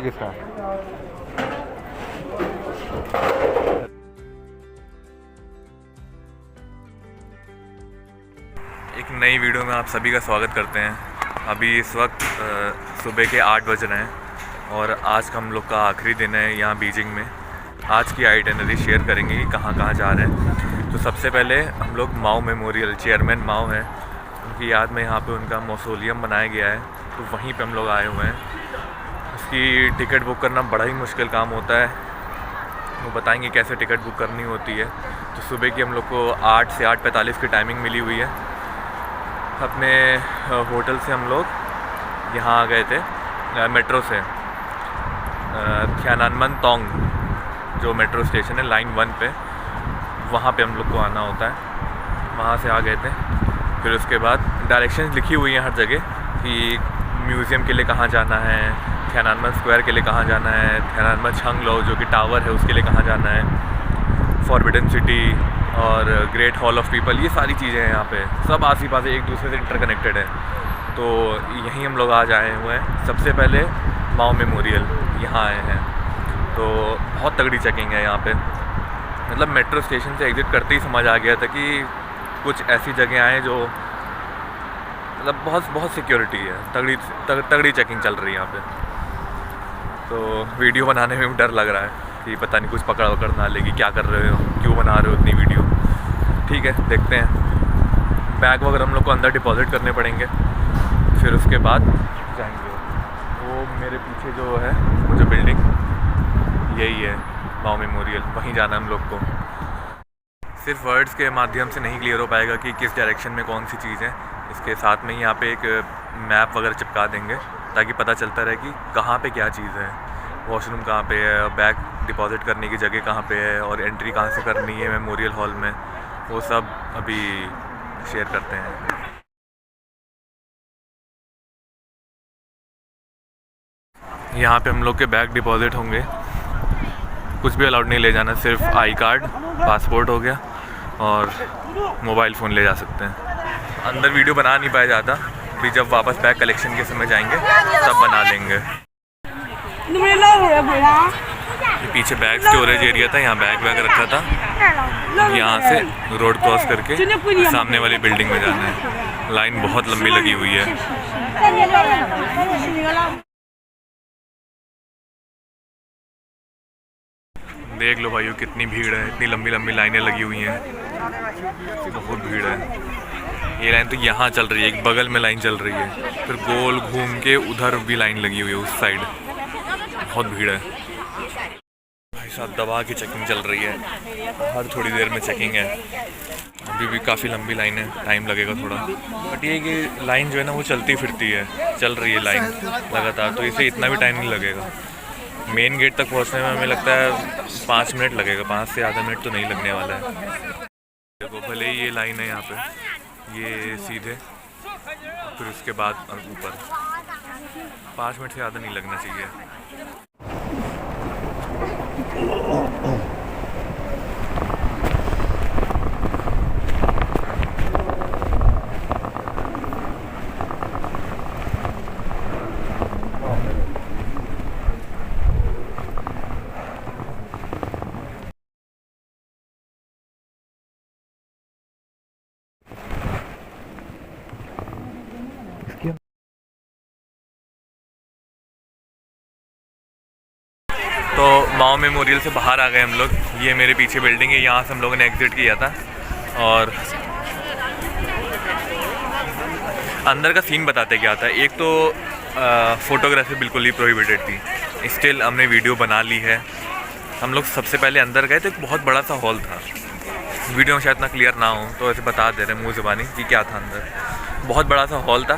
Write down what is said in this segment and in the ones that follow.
किसका? एक नई वीडियो में आप सभी का स्वागत करते हैं। अभी इस वक्त सुबह के 8 बज रहे हैं और आज का हम लोग का आखिरी दिन है यहाँ बीजिंग में। आज की आइटिनरी शेयर करेंगे कि कहाँ कहाँ जा रहे हैं। तो सबसे पहले हम लोग माओ मेमोरियल, चेयरमैन माओ हैं, उनकी याद में यहाँ पे उनका मौसोलियम बनाया गया है, तो वहीं पे हम लोग आए हुए हैं। उसकी टिकट बुक करना बड़ा ही मुश्किल काम होता है, वो बताएंगे कैसे टिकट बुक करनी होती है। तो सुबह की हम लोग को 8 से 8:45 की टाइमिंग मिली हुई है। अपने होटल से हम लोग यहाँ आ गए थे मेट्रो से, थियानानमेन तोंग जो मेट्रो स्टेशन है लाइन 1 पे, वहाँ पे हम लोग को आना होता है। वहाँ से आ गए थे। फिर उसके बाद डायरेक्शंस लिखी हुई हैं हर जगह कि म्यूज़ियम के लिए कहाँ जाना है, थियानानमेन स्क्वायर के लिए कहाँ जाना है, थियानानमेन छंगलो जो कि टावर है उसके लिए कहाँ जाना है, फॉरबिडन सिटी और ग्रेट हॉल ऑफ पीपल, ये सारी चीज़ें हैं यहाँ पे। सब आसी पास एक दूसरे से इंटरकनेक्टेड है। तो यहीं हम लोग आज आए हुए हैं। सबसे पहले माओ मेमोरियल यहाँ आए हैं, तो बहुत तगड़ी चेकिंग है यहाँ पे। मतलब मेट्रो स्टेशन से एग्ज़िट करते ही समझ आ गया था कि कुछ ऐसी जगह आए जो मतलब बहुत सिक्योरिटी है, तगड़ी चेकिंग चल रही है यहाँ पे। तो वीडियो बनाने में भी डर लग रहा है कि पता नहीं कुछ पकड़ ना लेगी, क्या कर रहे हो, क्यों बना रहे हो इतनी वीडियो। ठीक है, देखते हैं। बैग वगैरह हम लोग को अंदर डिपॉजिट करने पड़ेंगे, फिर उसके बाद जाएंगे। वो मेरे पीछे जो है वो जो बिल्डिंग यही है माओ मेमोरियल, वहीं जाना हम लोग को। सिर्फ वर्ड्स के माध्यम से नहीं क्लियर हो पाएगा कि किस डायरेक्शन में कौन सी चीज़ है। इसके साथ में ही यहाँ पे एक मैप वगैरह चिपका देंगे ताकि पता चलता रहे कि कहाँ पे क्या चीज़ है, वॉशरूम कहाँ पे है, बैग डिपॉजिट करने की जगह कहाँ पे है और एंट्री कहाँ से करनी है मेमोरियल हॉल में। वो सब अभी शेयर करते हैं। यहाँ पे हम लोग के बैग डिपॉजिट होंगे। कुछ भी अलाउड नहीं ले जाना, सिर्फ आई कार्ड, पासपोर्ट हो गया और मोबाइल फ़ोन ले जा सकते हैं। अंदर वीडियो बना नहीं पाया जाता, भी जब वापस बैग कलेक्शन के समय जाएंगे तब बना लेंगे। ये पीछे बैग स्टोरेज एरिया था, यहाँ बैग रखा था। यहाँ से रोड क्रॉस करके सामने वाली बिल्डिंग में जाना है। लाइन बहुत लंबी लगी हुई है। देख लो भाइयों कितनी भीड़ है, इतनी लंबी लंबी लाइनें लगी हुई हैं, बहुत भीड़ है। ये लाइन तो यहाँ चल रही है, एक बगल में लाइन चल रही है, फिर गोल घूम के उधर भी लाइन लगी हुई है उस साइड। बहुत भीड़ है भाई साहब, दबा की चेकिंग चल रही है, हर थोड़ी देर में चेकिंग है। अभी भी काफ़ी लंबी लाइन है, टाइम लगेगा थोड़ा, बट ये कि लाइन जो है ना वो चलती फिरती है, चल रही है लाइन लगातार, तो इसे इतना भी टाइम नहीं लगेगा। मेन गेट तक पहुँचने में हमें लगता है 5 मिनट लगेगा, 5 से आधा मिनट तो नहीं लगने वाला है। देखो भले ही ये लाइन है यहाँ पे, ये सीधे, फिर उसके बाद ऊपर 5 मिनट से ज़्यादा नहीं लगना चाहिए। तो माओ मेमोरियल से बाहर आ गए हम लोग। ये मेरे पीछे बिल्डिंग है, यहाँ से हम लोगों ने एग्ज़िट किया था और अंदर का सीन बताते क्या था। एक तो फ़ोटोग्राफी बिल्कुल ही प्रोहिबिटेड थी, स्टिल हमने वीडियो बना ली है। हम लोग सबसे पहले अंदर गए तो एक बहुत बड़ा सा हॉल था, वीडियो में शायद इतना क्लियर ना हो तो ऐसे बता दे रहे मुँह ज़बानी कि क्या था अंदर। बहुत बड़ा सा हॉल था,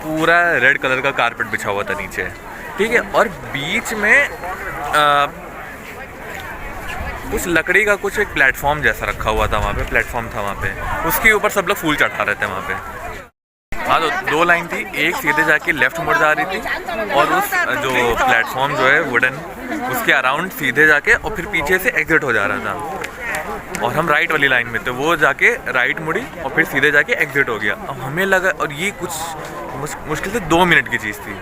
पूरा रेड कलर का कारपेट बिछा हुआ था नीचे, ठीक है, और बीच में कुछ लकड़ी का कुछ एक प्लेटफॉर्म जैसा रखा हुआ था। वहाँ पे प्लेटफॉर्म था, वहाँ पे उसके ऊपर सब लोग फूल चढ़ा रहे थे वहाँ पे। हाँ, तो 2 लाइन थी, एक सीधे जाके लेफ्ट मुड़ जा रही थी और उस जो प्लेटफॉर्म जो है वुडन, उसके अराउंड सीधे जाके और फिर पीछे से एग्जिट हो जा रहा था। और हम राइट वाली लाइन में थे, वो जाके राइट मुड़ी और फिर सीधे जाके एग्जिट हो गया। अब हमें लगा, और ये कुछ मुश्किल से 2 मिनट की चीज़ थी।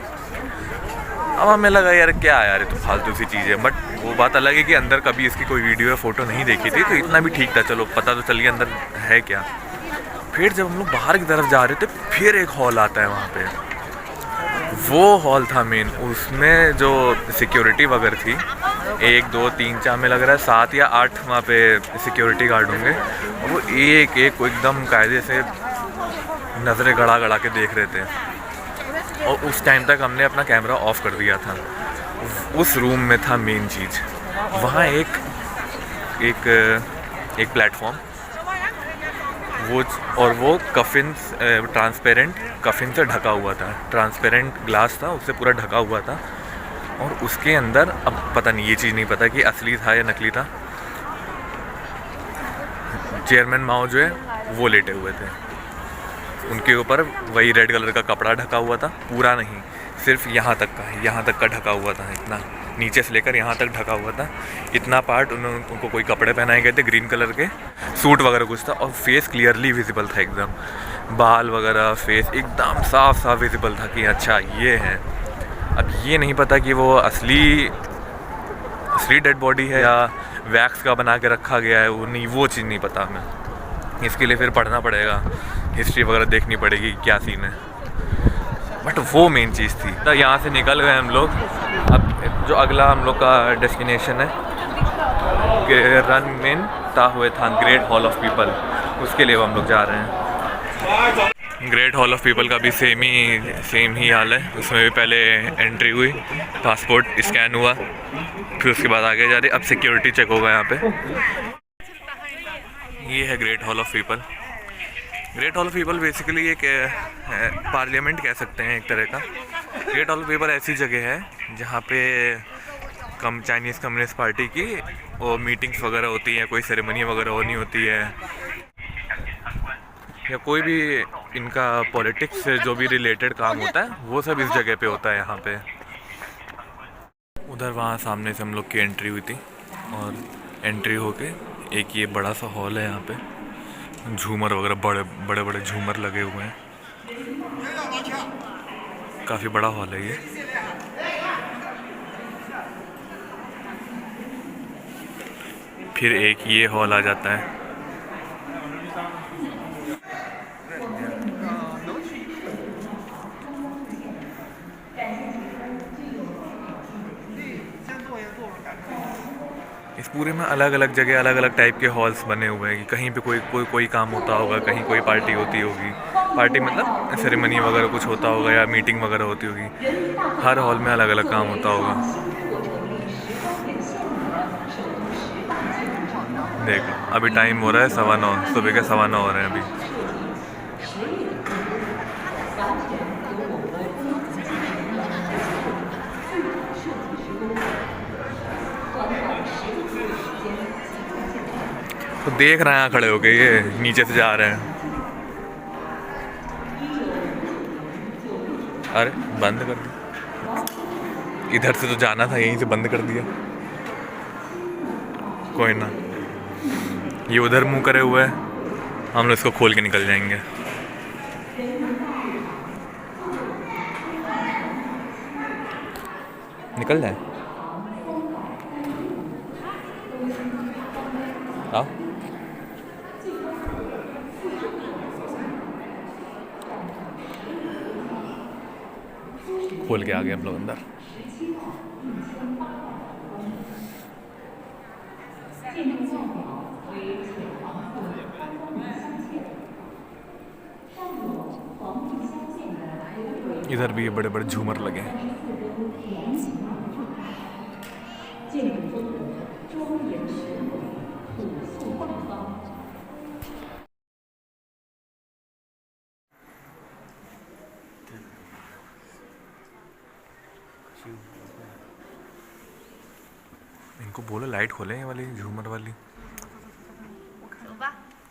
अब हमें लगा यार क्या यार ये तो फालतू सी चीज़ है, बट वो बात अलग है कि अंदर कभी इसकी कोई वीडियो या फ़ोटो नहीं देखी थी, तो इतना भी ठीक था, चलो पता तो चल गया अंदर है क्या। फिर जब हम लोग बाहर की तरफ जा रहे थे, फिर एक हॉल आता है वहाँ पे, वो हॉल था मेन। उसमें जो सिक्योरिटी वगैरह थी, 1 2 3 4 में लग रहा है 7 या 8 वहाँ पे सिक्योरिटी गार्ड होंगे, और वो एक एक को एकदम कायदे से नज़रें गड़ा गड़ा के देख रहे थे। और उस टाइम तक हमने अपना कैमरा ऑफ कर दिया था। उस रूम में था मेन चीज़, वहाँ एक प्लेटफॉर्म, वो कफिन, ट्रांसपेरेंट कफिन से ढका हुआ था, ट्रांसपेरेंट ग्लास था, उससे पूरा ढका हुआ था। और उसके अंदर, अब पता नहीं, ये चीज़ नहीं पता कि असली था या नकली था, चेयरमैन माओ जो है वो लेटे हुए थे। उनके ऊपर वही रेड कलर का कपड़ा ढका हुआ था, पूरा नहीं, सिर्फ यहाँ तक का ढका हुआ था, इतना नीचे से लेकर यहाँ तक ढका हुआ था, इतना पार्ट। उनको कोई कपड़े पहनाए गए थे ग्रीन कलर के, सूट वगैरह कुछ था, और फेस क्लियरली विजिबल था एकदम, बाल वगैरह फेस एकदम साफ विजिबल था कि अच्छा ये है। अब ये नहीं पता कि वो असली डेड बॉडी है या वैक्स का बना के रखा गया है, वो चीज़ नहीं पता हमें। इसके लिए फिर पढ़ना पड़ेगा, हिस्ट्री वगैरह देखनी पड़ेगी क्या सीन है, बट वो मेन चीज़ थी। तो यहाँ से निकल गए हम लोग। अब जो अगला हम लोग का डेस्टिनेशन है Renmin Dahuitang, great hall of people, उसके लिए हम लोग जा रहे हैं। ग्रेट हॉल ऑफ पीपल का भी सेम ही हाल है। उसमें भी पहले एंट्री हुई, पासपोर्ट स्कैन हुआ, फिर उसके बाद आगे जा रहे, अब सिक्योरिटी चेक होगा यहाँ पे। ये है great hall of people. Great hall of people basically एक पार्लियामेंट कह सकते हैं एक तरह का। ग्रेट हॉल ऑफ पीपल ऐसी जगह है जहाँ पे चाइनीज़ कम्युनिस्ट पार्टी की वो मीटिंग्स वगैरह होती हैं, कोई सेरेमनी वगैरह होनी होती है, या कोई भी इनका पॉलिटिक्स से जो भी रिलेटेड काम होता है वो सब इस जगह पे होता है यहाँ पे। उधर वहाँ सामने से हम लोग की एंट्री हुई थी, और एंट्री होके एक ये बड़ा सा हॉल है, यहाँ पे झूमर वगैरह बड़े झूमर लगे हुए हैं, काफ़ी बड़ा हॉल है ये। फिर एक ये हॉल आ जाता है, इस पूरे में अलग अलग जगह अलग अलग टाइप के हॉल्स बने हुए हैं कि कहीं पे कोई काम होता होगा, कहीं कोई पार्टी होती होगी, पार्टी मतलब सेरेमनी वगैरह कुछ होता होगा या मीटिंग वगैरह होती होगी। हर हॉल में अलग अलग काम होता होगा। देखो अभी टाइम हो रहा है 9:15, सुबह के 9:15 हो रहे हैं अभी। तो देख रहे हैं खड़े होके, ये नीचे से जा रहे हैं। अरे बंद कर दिया, इधर से तो जाना था, यहीं से बंद कर दिया। कोई ना, ये उधर मुंह करे हुए है, हम लोग इसको खोल के निकल जाएंगे। निकल जाए, आओ। खोल के आ गए हम लोग अंदर। इधर भी ये बड़े बड़े झूमर लगे हैं। इनको बोलो लाइट खोले, ये वाली झूमर वाली।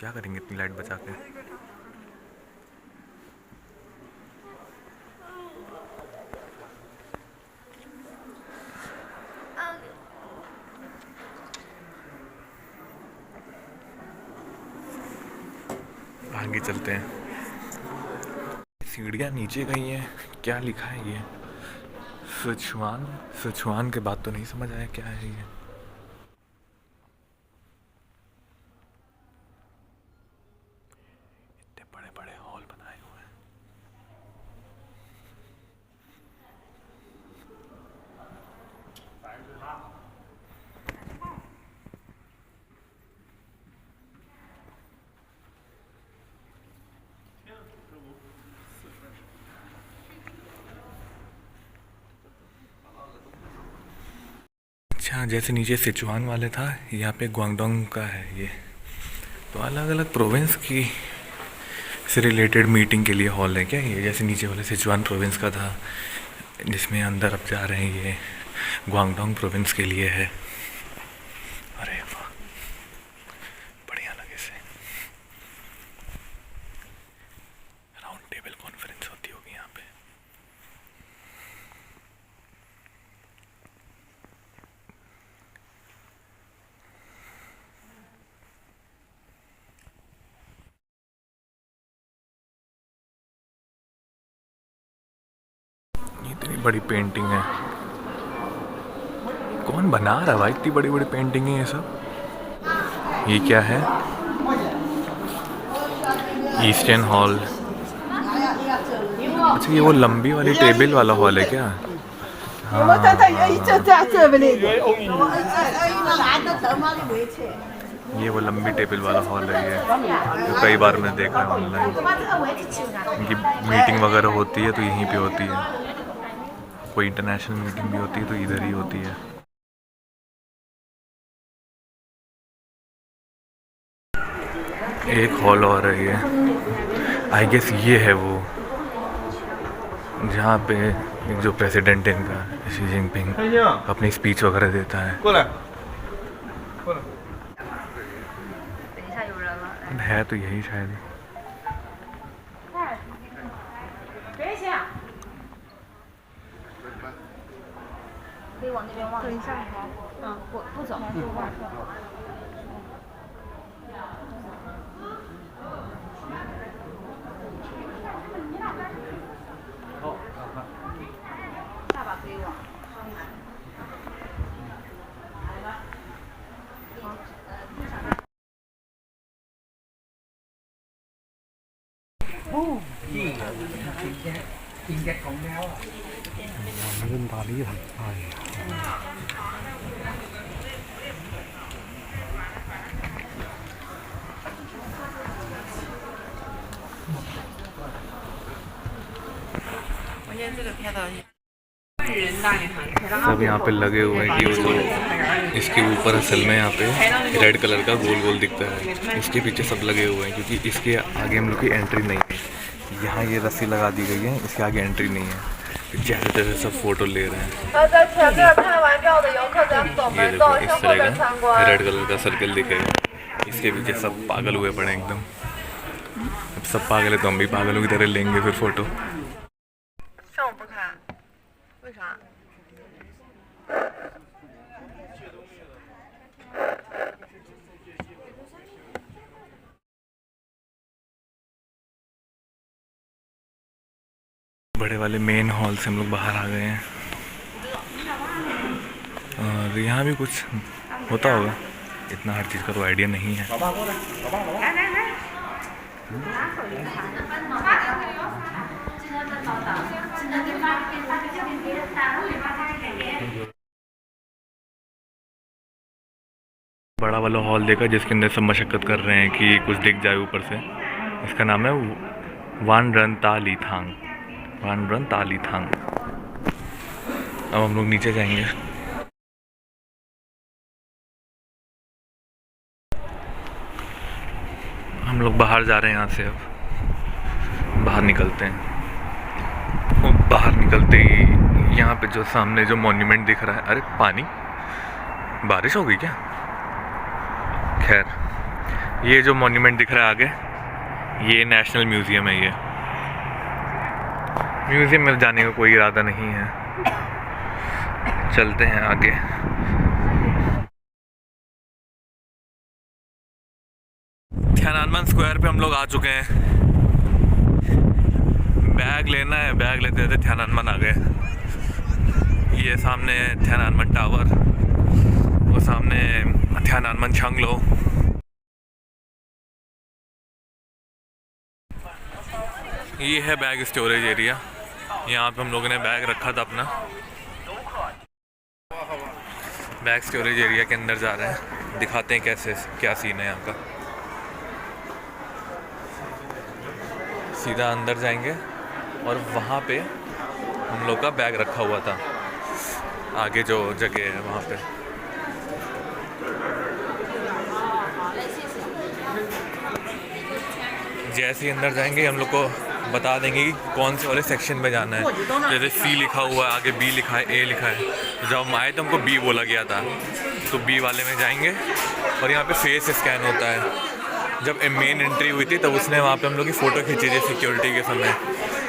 क्या करेंगे इतनी लाइट बचा के। आगे चलते हैं। सीढ़ियाँ नीचे गई हैं, क्या लिखा है ये, सिचुआन सिचुआन के बाद तो नहीं समझ आया क्या है ये। इतने बड़े बड़े हॉल बनाए हुए हैं। अच्छा, जैसे नीचे सिचुआन वाले था, यहाँ पे ग्वांगडोंग का है ये। तो अलग अलग प्रोविंस की से रिलेटेड मीटिंग के लिए हॉल है क्या ये? जैसे नीचे वाले सिचुआन प्रोविंस का था, जिसमें अंदर अब जा रहे हैं, ये ग्वांगडोंग प्रोविंस के लिए है। अरे वाह, बढ़िया लगे से। राउंड टेबल कॉन्फ्रेंस होती होगी यहाँ पे। इतनी बड़ी पेंटिंग है, कौन बना रहा है भाई? इतनी बड़ी बड़ी पेंटिंग है ये सब। ये क्या है? Eastern hall. अच्छा, ये वो लंबी वाली टेबल वाला हॉल है क्या? ये वो लंबी टेबल वाला हॉल है ये, जो कई बार मैंने देखा है ऑनलाइन। इनकी मीटिंग वगैरह होती है तो यहीं पे होती है। कोई इंटरनेशनल मीटिंग भी होती है तो इधर ही होती है। एक हॉल और है ये, आई गेस ये है वो जहाँ पे जो प्रेसिडेंट है इनका, शी जिनपिंग, अपनी स्पीच वगैरह देता है तो यही शायद। सब यहाँ पे लगे हुए हैं कि वो जो इसके ऊपर असल में यहाँ पे रेड कलर का गोल गोल दिखता है, इसके पीछे सब लगे हुए हैं क्योंकि इसके आगे हम लोग की एंट्री नहीं है। यहाँ ये रस्सी लगा दी गई है, इसके आगे एंट्री नहीं है। जैसे तैसे सब फोटो ले रहे हैं। ये देखो, इस तरह का रेड कलर का सर्कल दिखेगा, इसके पीछे सब पागल हुए पड़े एकदम। अब सब पागल है तो हम भी पागलों की तरह लेंगे फिर फोटो। बड़े वाले मेन हॉल से हम लोग बाहर आ गए हैं और यहाँ भी कुछ होता होगा, इतना हर चीज़ का तो आइडिया नहीं है। बड़ा वाला हॉल देखा जिसके अंदर सब मशक्कत कर रहे हैं कि कुछ दिख जाए ऊपर से। इसका नाम है वान रन ता ली थांग, वान रन ता ली थांग। अब हम लोग नीचे जाएंगे। हम लोग बाहर जा रहे हैं यहाँ से, अब बाहर निकलते हैं। और बाहर निकलते ही यहाँ पे जो सामने जो मॉन्यूमेंट दिख रहा है, अरे पानी, बारिश हो गई क्या? खैर, ये जो मॉन्यूमेंट दिख रहा है आगे, ये नेशनल म्यूज़ियम है। ये म्यूज़ियम में जाने का कोई इरादा नहीं है, चलते हैं आगे। तियाननमेन स्क्वायर पे हम लोग आ चुके हैं। बैग लेना है, बैग लेते लेते तियाननमेन आ गए। ये सामने थियानानमेन टावर, वो सामने थियानानमेन छांगलो। ये है बैग स्टोरेज एरिया, यहाँ पे हम लोगों ने बैग रखा था अपना। बैग स्टोरेज एरिया के अंदर जा रहे हैं, दिखाते हैं कैसे क्या सीन है यहाँ का। सीधा अंदर जाएंगे और वहाँ पे हम लोग का बैग रखा हुआ था, आगे जो जगह है वहाँ पे। जैसे ही अंदर जाएंगे हम लोग को बता देंगे कि कौन से वाले सेक्शन में जाना है। जैसे सी लिखा हुआ है, आगे बी लिखा है, ए लिखा है। तो जब हम आए तो हमको बी बोला गया था, तो बी वाले में जाएंगे। और यहाँ पे फेस स्कैन होता है। जब मेन एंट्री हुई थी तब उसने वहाँ पे हम लोग की फ़ोटो खींची थी सिक्योरिटी के समय।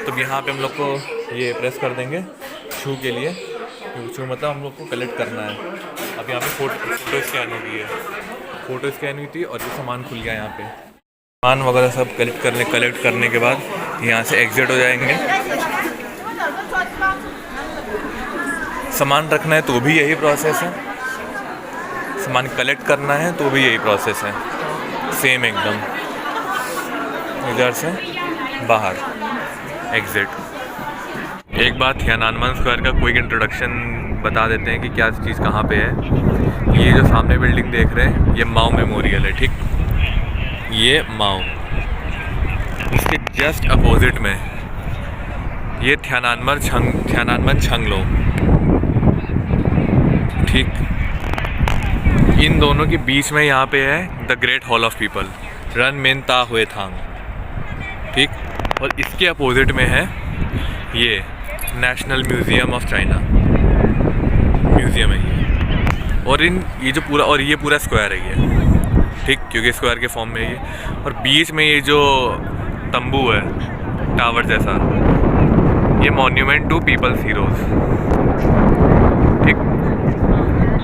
तो यहाँ पे हम लोग को ये प्रेस कर देंगे शू के लिए, शू मतलब हम लोग को कलेक्ट करना है। अब यहाँ पे फ़ोटो स्कैन हो गई है, फ़ोटो स्कैन हुई थी और ये सामान खुल गया। यहाँ पे सामान वगैरह सब कलेक्ट करने के बाद यहाँ से एग्जिट हो जाएंगे। सामान रखना है तो भी यही प्रोसेस है, सामान कलेक्ट करना है तो भी यही प्रोसेस है, सेम एकदम। इधर से बाहर एग्जिट। एक बात थियानानमेन स्क्वायर का क्विक इंट्रोडक्शन बता देते हैं कि क्या चीज़ कहाँ पे है। ये जो सामने बिल्डिंग देख रहे हैं ये माओ मेमोरियल है, ठीक। ये माओ, इसके जस्ट अपोजिट में ये थियानानमेन छांगलो, ठीक। इन दोनों के बीच में यहाँ पे है the great hall of people, Renmin Dahuitang, ठीक। और इसके अपोजिट में है ये national museum of China, museum है ये। और ये पूरा स्क्वायर है ये, ठीक, क्योंकि स्क्वायर के फॉर्म में ये। और बीच में ये जो तंबू है टावर जैसा, ये मॉन्यूमेंट टू पीपल्स हीरोज़, ठीक।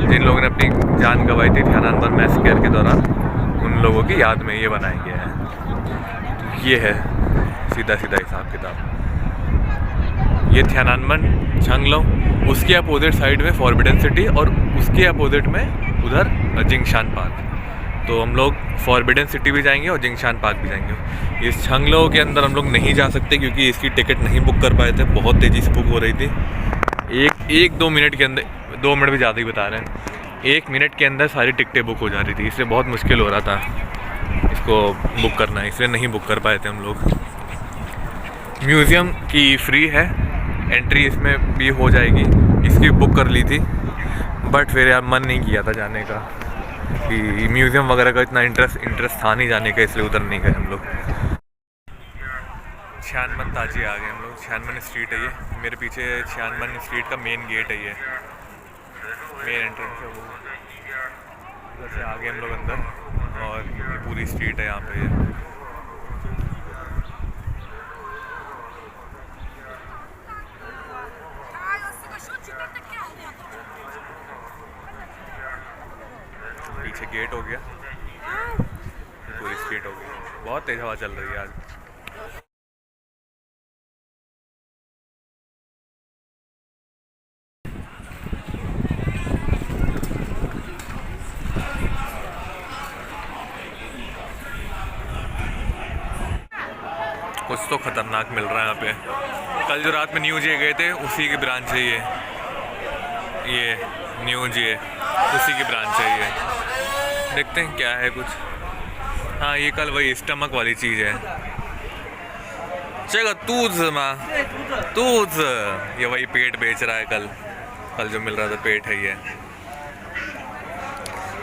जिन लोगों ने अपनी जान गंवाई थी थियानानमेन मैसेकर के दौरान, उन लोगों की याद में ये बनाए गए हैं। ये है सीधा हिसाब किताब। ये थियानानमेन छांगलो, उसके अपोजिट साइड में फॉरबिडन सिटी और उसके अपोजिट में उधर जिंगशान पार्क। तो हम लोग फॉरबिडन सिटी भी जाएंगे और जिंगशान पार्क भी जाएंगे। इस छांगलो के अंदर हम लोग नहीं जा सकते क्योंकि इसकी टिकट नहीं बुक कर पाए थे, बहुत तेज़ी से बुक हो रही थी। 1-2 मिनट के अंदर, 2 मिनट भी ज़्यादा ही बता रहे हैं, 1 मिनट के अंदर सारी टिकटें बुक हो जा रही थी। इसलिए बहुत मुश्किल हो रहा था इसको बुक करना, इसलिए नहीं बुक कर पाए थे हम लोग। म्यूज़ियम की फ्री है एंट्री, इसमें भी हो जाएगी। इसकी बुक कर ली थी बट फिर यार मन नहीं किया था जाने का, कि म्यूज़ियम वगैरह का इतना इंटरेस्ट था नहीं जाने का, इसलिए उधर नहीं गए हम लोग। छियानमन ताजी आ गए हम लोग। छियानमन स्ट्रीट है ये, मेरे पीछे छियानमन स्ट्रीट का मेन गेट है, ये मेन एंट्रेंस है वो। उधर से आ गए हम लोग अंदर और ये पूरी स्ट्रीट है यहाँ पे। ये पीछे गेट हो गया, पूरी स्ट्रीट हो गई। बहुत तेज हवा चल रही है आज। कुछ तो खतरनाक मिल रहा है यहाँ पे। कल जो रात में न्यू जे गए थे उसी की ब्रांच है ये न्यू जे, उसी की ब्रांच है ये। देखते हैं क्या है कुछ। हाँ, ये कल वही स्टमक वाली चीज़ है। चलो तूज ये वही पेट बेच रहा है। कल जो मिल रहा था पेट है ये।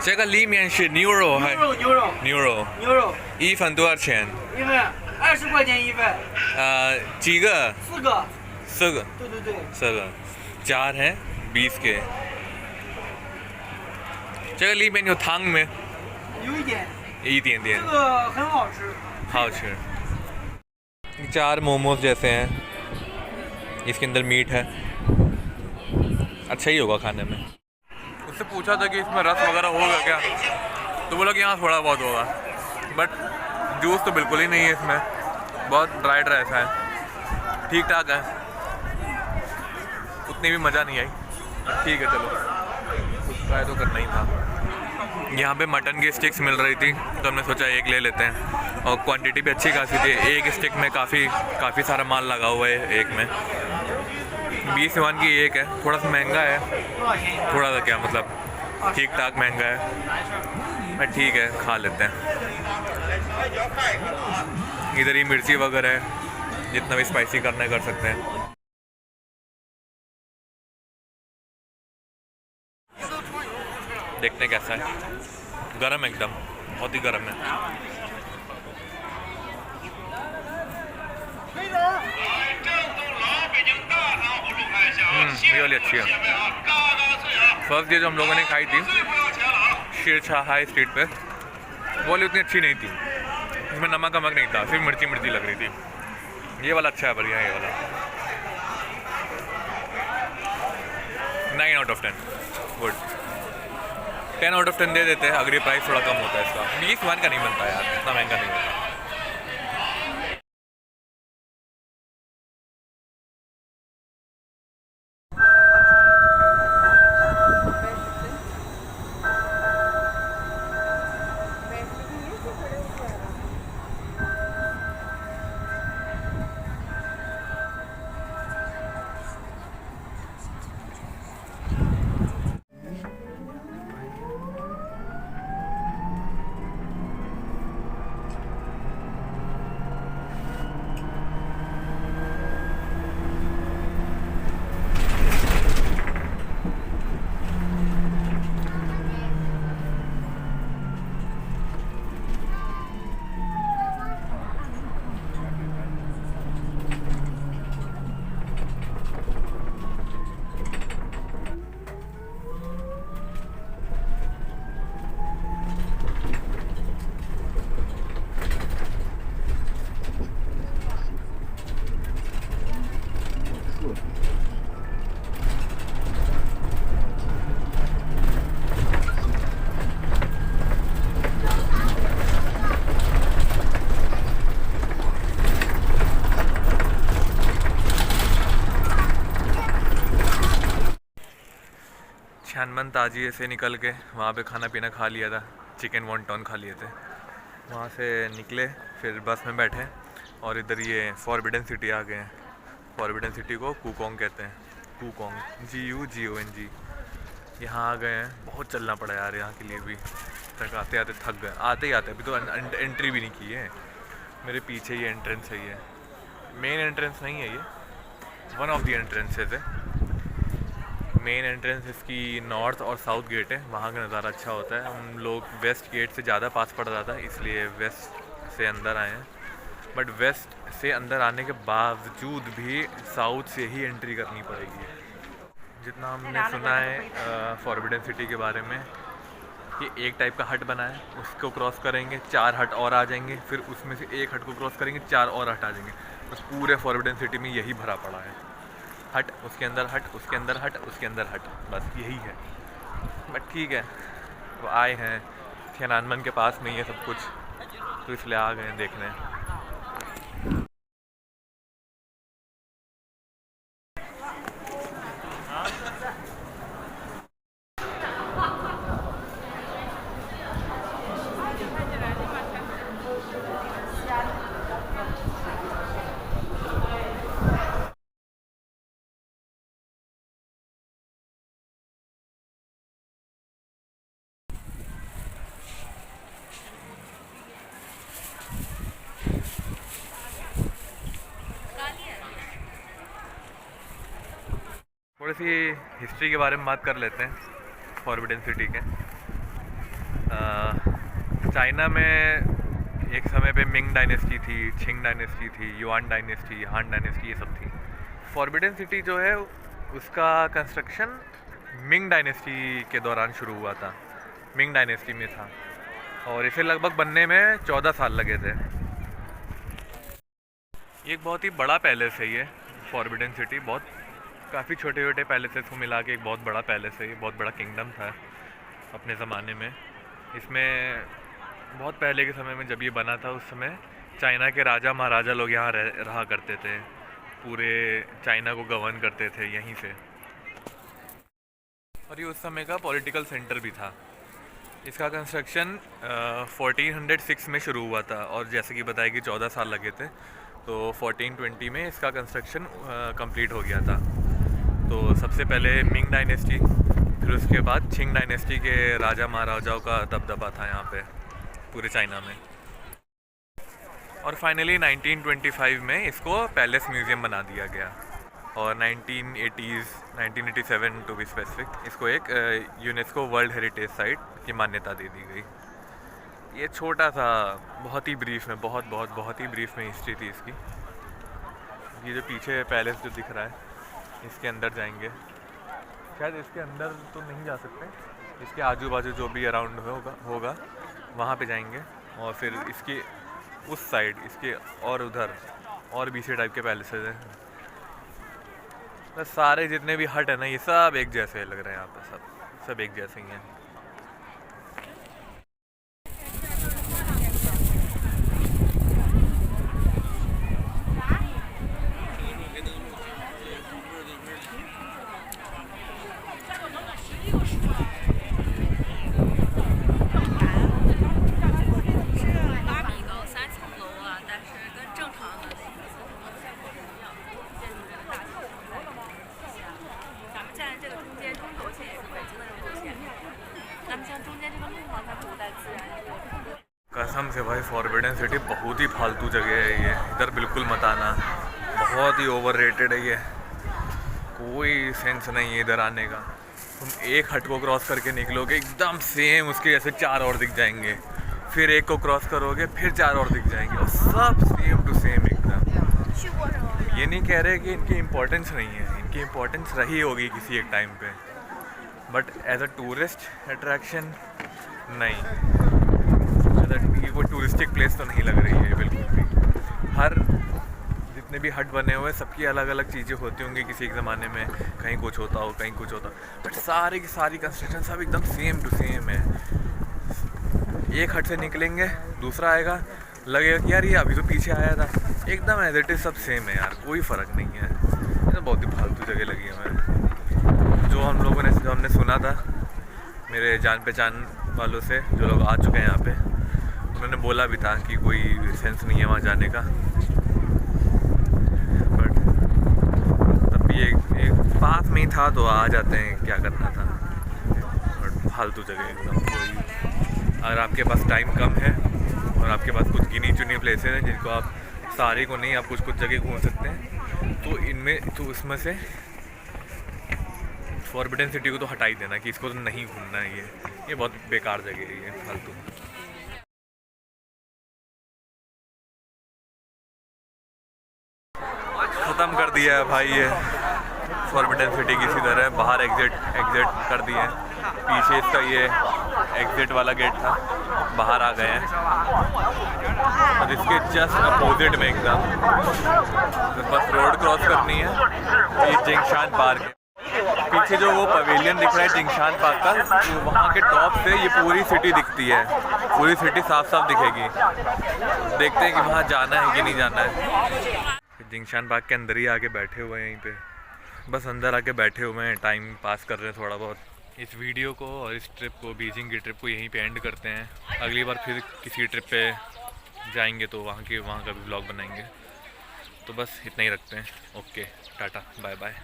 这个里面是牛肉还牛肉一份多少钱？一份20块钱一份。几个？4个。4个。对。4个，4हैं 20 के।这个里面有汤没？有一点点。这个很好吃。好吃。4 मोमोज जैसे हैं, इसके अंदर मीट है, अच्छा ही होगा खाने में। उससे पूछा था कि इसमें रस वगैरह होगा क्या, तो बोला कि यहाँ थोड़ा बहुत होगा, बट जूस तो बिल्कुल ही नहीं है इसमें, बहुत ड्राई सा है, ठीक ठाक है, उतनी भी मज़ा नहीं आई। ठीक है चलो, कुछ ट्राई तो करना ही था। यहाँ पे मटन की स्टिक्स मिल रही थी तो हमने सोचा एक ले लेते हैं, और क्वांटिटी भी अच्छी खासी थी। एक स्टिक में काफ़ी सारा माल लगा हुआ है। एक में 20 युआन की एक है, थोड़ा सा महंगा है, थोड़ा सा क्या मतलब ठीक ठाक महंगा है, पर ठीक है खा लेते हैं। इधर ही मिर्ची वगैरह है, जितना भी स्पाइसी करना है कर सकते हैं। देखते हैं कैसा है। गरम एकदम, बहुत ही गरम है। ये वाली अच्छी है। फर्स्ट ये जो हम लोगों ने खाई थी शेरशाह हाई स्ट्रीट पे, वो वाली उतनी अच्छी नहीं थी, इसमें नमक नहीं था, सिर्फ मिर्ची लग रही थी। ये वाला अच्छा है, बढ़िया है ये वाला। 9 out of 10 good. 10 out of 10 दे देते हैं अगर ये प्राइस थोड़ा कम होता है इसका। 20 युआन का नहीं बनता यार, इतना महंगा नहीं होता। छानमन ताजिए से निकल के वहाँ पे खाना पीना खा लिया था, चिकन वॉन्टन खा लिए थे। वहाँ से निकले, फिर बस में बैठे और इधर ये फॉरबिडन सिटी आ गए हैं। फॉरबिडन सिटी को कुकोंग कहते हैं, कुकोंग GUGONG। यहाँ आ गए हैं। बहुत चलना पड़ा यार यहाँ के लिए भी, तक आते आते थक गए। आते ही आते, अभी तो एंट्री भी नहीं की है। मेरे पीछे ये एंट्रेंस है, ये मेन एंट्रेंस नहीं है, ये वन ऑफ द एंट्रेंसेज है। मेन एंट्रेंस इसकी नॉर्थ और साउथ गेट है, वहाँ का नज़ारा अच्छा होता है। हम लोग वेस्ट गेट से ज़्यादा पास पड़ रहा था, इसलिए वेस्ट से अंदर आए हैं। बट वेस्ट से अंदर आने के बावजूद भी साउथ से ही एंट्री करनी पड़ेगी। जितना हमने सुना है फॉरबिडन सिटी के बारे में, कि एक टाइप का हट बना है, उसको क्रॉस करेंगे 4 हट और आ जाएंगे, फिर उसमें से एक हट को क्रॉस करेंगे 4 और हट आ जाएंगे। बस पूरे फॉरबिडन सिटी में यही भरा पड़ा है, हट उसके अंदर हट, उसके अंदर हट, उसके अंदर हट, बस यही है। बट ठीक है, वो आए हैं, थियानानमेन के पास में ही है सब कुछ, तो इसलिए आ गए हैं देखने। थोड़ी सी हिस्ट्री के बारे में बात कर लेते हैं फॉरबिडन सिटी के। चाइना में एक समय पे मिंग डायनेस्टी थी, छिंग डायनेस्टी थी, युआन डायनेस्टी, हान डायनेस्टी, ये सब थी। फॉरबिडन सिटी जो है उसका कंस्ट्रक्शन मिंग डायनेस्टी के दौरान शुरू हुआ था, मिंग डायनेस्टी में था, और इसे लगभग बनने में 14 साल लगे थे। ये एक बहुत ही बड़ा पैलेस है ये फॉरबिडन सिटी, बहुत काफ़ी छोटे छोटे पैलेसेस को मिला के एक बहुत बड़ा पैलेस है ये, बहुत बड़ा किंगडम था अपने ज़माने में। इसमें बहुत पहले के समय में जब ये बना था, उस समय चाइना के राजा महाराजा लोग यहाँ रहा करते थे, पूरे चाइना को गवर्न करते थे यहीं से। और ये उस समय का पॉलिटिकल सेंटर भी था। इसका कंस्ट्रक्शन 1406 में शुरू हुआ था और जैसे कि बताया कि 14 साल लगे थे, तो 1420 में इसका कंस्ट्रक्शन कंप्लीट हो गया था। तो सबसे पहले मिंग डायनेस्टी, फिर उसके बाद छिंग डायनेस्टी के राजा महाराजाओं का दबदबा था यहाँ पे पूरे चाइना में। और फाइनली 1925 में इसको पैलेस म्यूज़ियम बना दिया गया और 1987 टू बी स्पेसिफिक इसको एक यूनेस्को वर्ल्ड हेरिटेज साइट की मान्यता दे दी गई। ये छोटा सा बहुत ही ब्रीफ में बहुत ही ब्रीफ में हिस्ट्री थी इसकी। ये जो पीछे पैलेस जो दिख रहा है इसके अंदर जाएंगे, शायद इसके अंदर तो नहीं जा सकते, इसके आजू बाजू जो भी अराउंड होगा वहाँ पे जाएंगे और फिर इसके उस साइड इसके और उधर और भी इसी टाइप के पैलेसेस हैं। बस सारे जितने भी हट है ना ये सब एक जैसे लग रहे हैं यहाँ पे, सब एक जैसे ही हैं। कसम से भाई फॉरबिडन सिटी बहुत ही फालतू जगह है ये, इधर बिल्कुल मत आना, बहुत ही ओवररेटेड है ये, कोई सेंस नहीं है इधर आने का। तुम एक हट को क्रॉस करके निकलोगे एकदम सेम उसके जैसे 4 और दिख जाएंगे, फिर एक को क्रॉस करोगे फिर 4 और दिख जाएंगे और सब सेम टू सेम एकदम। ये नहीं कह रहे कि इनकी इम्पोर्टेंस नहीं है, इनकी इम्पोर्टेंस रही होगी किसी एक टाइम पे, but as a tourist attraction नहीं, ये कोई टूरिस्टिक प्लेस तो नहीं लग रही है बिल्कुल भी। हर जितने भी हट बने हुए सबकी अलग अलग चीज़ें होती होंगी किसी एक ज़माने में, कहीं कुछ होता हो कहीं कुछ होता, बट सारी की सारी कंस्ट्रक्शन सब एकदम सेम टू सेम है। एक हट से निकलेंगे दूसरा आएगा, लगेगा कि यार ये अभी तो पीछे आया था, एकदम एज इट इज़ सब सेम है यार, कोई फ़र्क नहीं है। ये तो बहुत ही फालतू जगह लगी हमें। जो हमने सुना था मेरे जान पहचान वालों से जो लोग आ चुके हैं यहाँ पे, उन्होंने बोला भी था कि कोई सेंस नहीं है वहाँ जाने का, बट तब भी एक पास में ही था तो आ जाते हैं, क्या करना था। बट फालतू जगह एकदम। कोई अगर आपके पास टाइम कम है और आपके पास कुछ गिनी चुनी प्लेसेस हैं जिनको आप सारे को नहीं, आप कुछ जगह घूम सकते हैं, तो उसमें से फॉरबिडन सिटी को तो हटा ही देना कि इसको तो नहीं घूमना है, ये बहुत बेकार जगह है, ये फालतू। ख़त्म कर दिया है भाई ये फॉरबिडन सिटी की, इसी तरह बाहर एग्जिट कर दिए हैं। पीछे इसका ये एग्जिट वाला गेट था, बाहर आ गए हैं और इसके जस्ट अपोजिट में एकदम बस रोड क्रॉस करनी है, ये जिंगशान पार्क है। पीछे जो वो पवेलियन दिख रहा है जिंगशान पार्क का, तो वहाँ के टॉप से ये पूरी सिटी दिखती है, पूरी सिटी साफ दिखेगी। देखते हैं कि वहाँ जाना है कि नहीं जाना है। जिंगशान पार्क के अंदर ही आके बैठे हुए हैं, यहीं पे बस अंदर आके बैठे हुए हैं, टाइम पास कर रहे हैं थोड़ा बहुत। इस वीडियो को और इस ट्रिप को, बीजिंग की ट्रिप को यहीं पे एंड करते हैं। अगली बार फिर किसी ट्रिप पे जाएंगे तो वहाँ का भी ब्लॉग बनाएंगे। तो बस इतना ही रखते हैं। Okay, tata, bye bye.